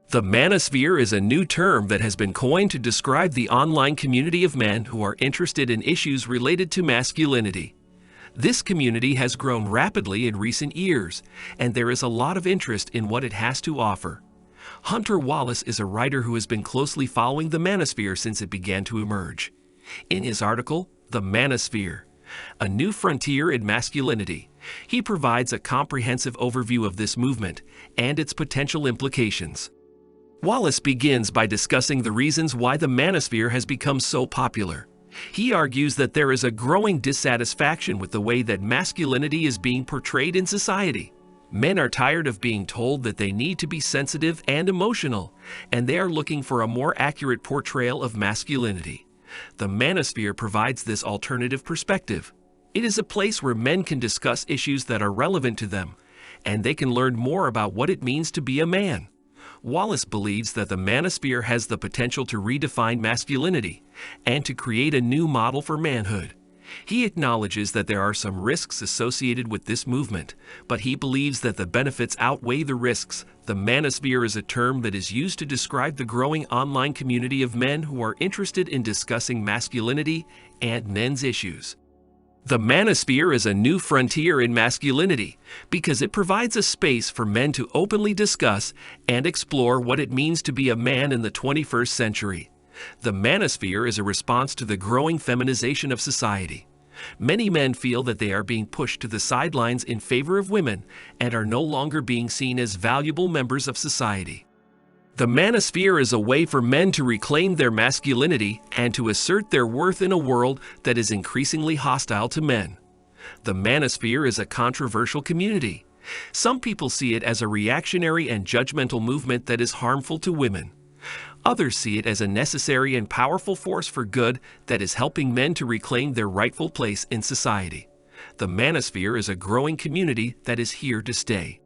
The Manosphere is a new term that has been coined to describe the online community of men who are interested in issues related to masculinity. This community has grown rapidly in recent years, and there is a lot of interest in what it has to offer. Hunter Wallace is a writer who has been closely following the Manosphere since it began to emerge. In his article, The Manosphere, A New Frontier in Masculinity, he provides a comprehensive overview of this movement and its potential implications. Wallace begins by discussing the reasons why the Manosphere has become so popular. He argues that there is a growing dissatisfaction with the way that masculinity is being portrayed in society. Men are tired of being told that they need to be sensitive and emotional, and they are looking for a more accurate portrayal of masculinity. The Manosphere provides this alternative perspective. It is a place where men can discuss issues that are relevant to them, and they can learn more about what it means to be a man. Wallace believes that the Manosphere has the potential to redefine masculinity and to create a new model for manhood. He acknowledges that there are some risks associated with this movement, but he believes that the benefits outweigh the risks. The Manosphere is a term that is used to describe the growing online community of men who are interested in discussing masculinity and men's issues. The Manosphere is a new frontier in masculinity because it provides a space for men to openly discuss and explore what it means to be a man in the 21st century. The Manosphere is a response to the growing feminization of society. Many men feel that they are being pushed to the sidelines in favor of women and are no longer being seen as valuable members of society. The Manosphere is a way for men to reclaim their masculinity and to assert their worth in a world that is increasingly hostile to men. The Manosphere is a controversial community. Some people see it as a reactionary and judgmental movement that is harmful to women. Others see it as a necessary and powerful force for good that is helping men to reclaim their rightful place in society. The Manosphere is a growing community that is here to stay.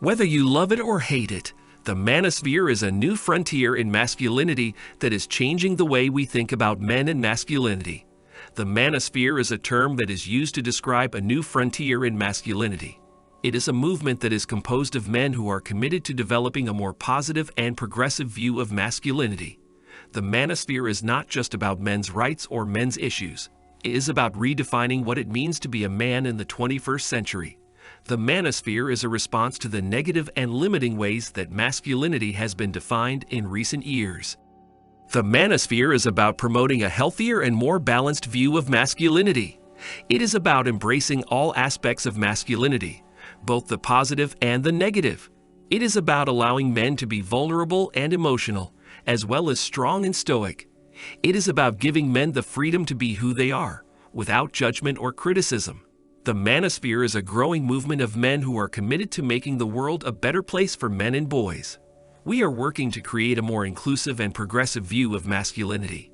Whether you love it or hate it, the Manosphere is a new frontier in masculinity that is changing the way we think about men and masculinity. The Manosphere is a term that is used to describe a new frontier in masculinity. It is a movement that is composed of men who are committed to developing a more positive and progressive view of masculinity. The Manosphere is not just about men's rights or men's issues. It is about redefining what it means to be a man in the 21st century. The Manosphere is a response to the negative and limiting ways that masculinity has been defined in recent years. The Manosphere is about promoting a healthier and more balanced view of masculinity. It is about embracing all aspects of masculinity, both the positive and the negative. It is about allowing men to be vulnerable and emotional, as well as strong and stoic. It is about giving men the freedom to be who they are, without judgment or criticism. The Manosphere is a growing movement of men who are committed to making the world a better place for men and boys. We are working to create a more inclusive and progressive view of masculinity.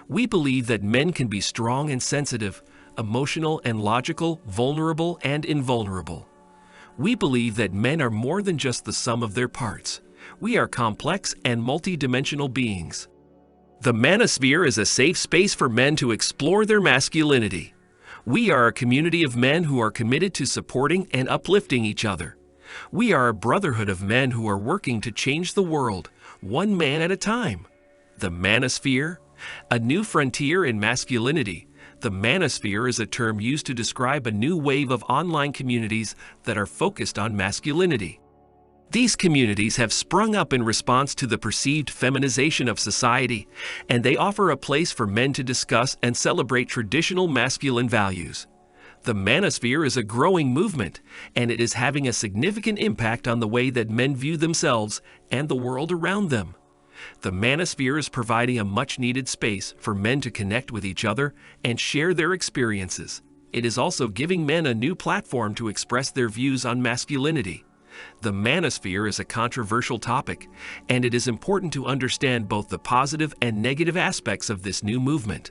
We believe that men can be strong and sensitive, emotional and logical, vulnerable and invulnerable. We believe that men are more than just the sum of their parts. We are complex and multidimensional beings. The Manosphere is a safe space for men to explore their masculinity. We are a community of men who are committed to supporting and uplifting each other. We are a brotherhood of men who are working to change the world, one man at a time. The Manosphere, a new frontier in masculinity. The Manosphere is a term used to describe a new wave of online communities that are focused on masculinity. These communities have sprung up in response to the perceived feminization of society, and they offer a place for men to discuss and celebrate traditional masculine values. The Manosphere is a growing movement, and it is having a significant impact on the way that men view themselves and the world around them. The Manosphere is providing a much-needed space for men to connect with each other and share their experiences. It is also giving men a new platform to express their views on masculinity. The Manosphere is a controversial topic, and it is important to understand both the positive and negative aspects of this new movement.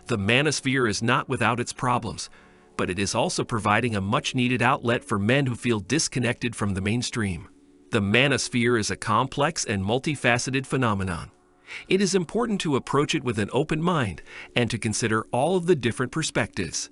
The Manosphere is not without its problems, but it is also providing a much-needed outlet for men who feel disconnected from the mainstream. The Manosphere is a complex and multifaceted phenomenon. It is important to approach it with an open mind and to consider all of the different perspectives.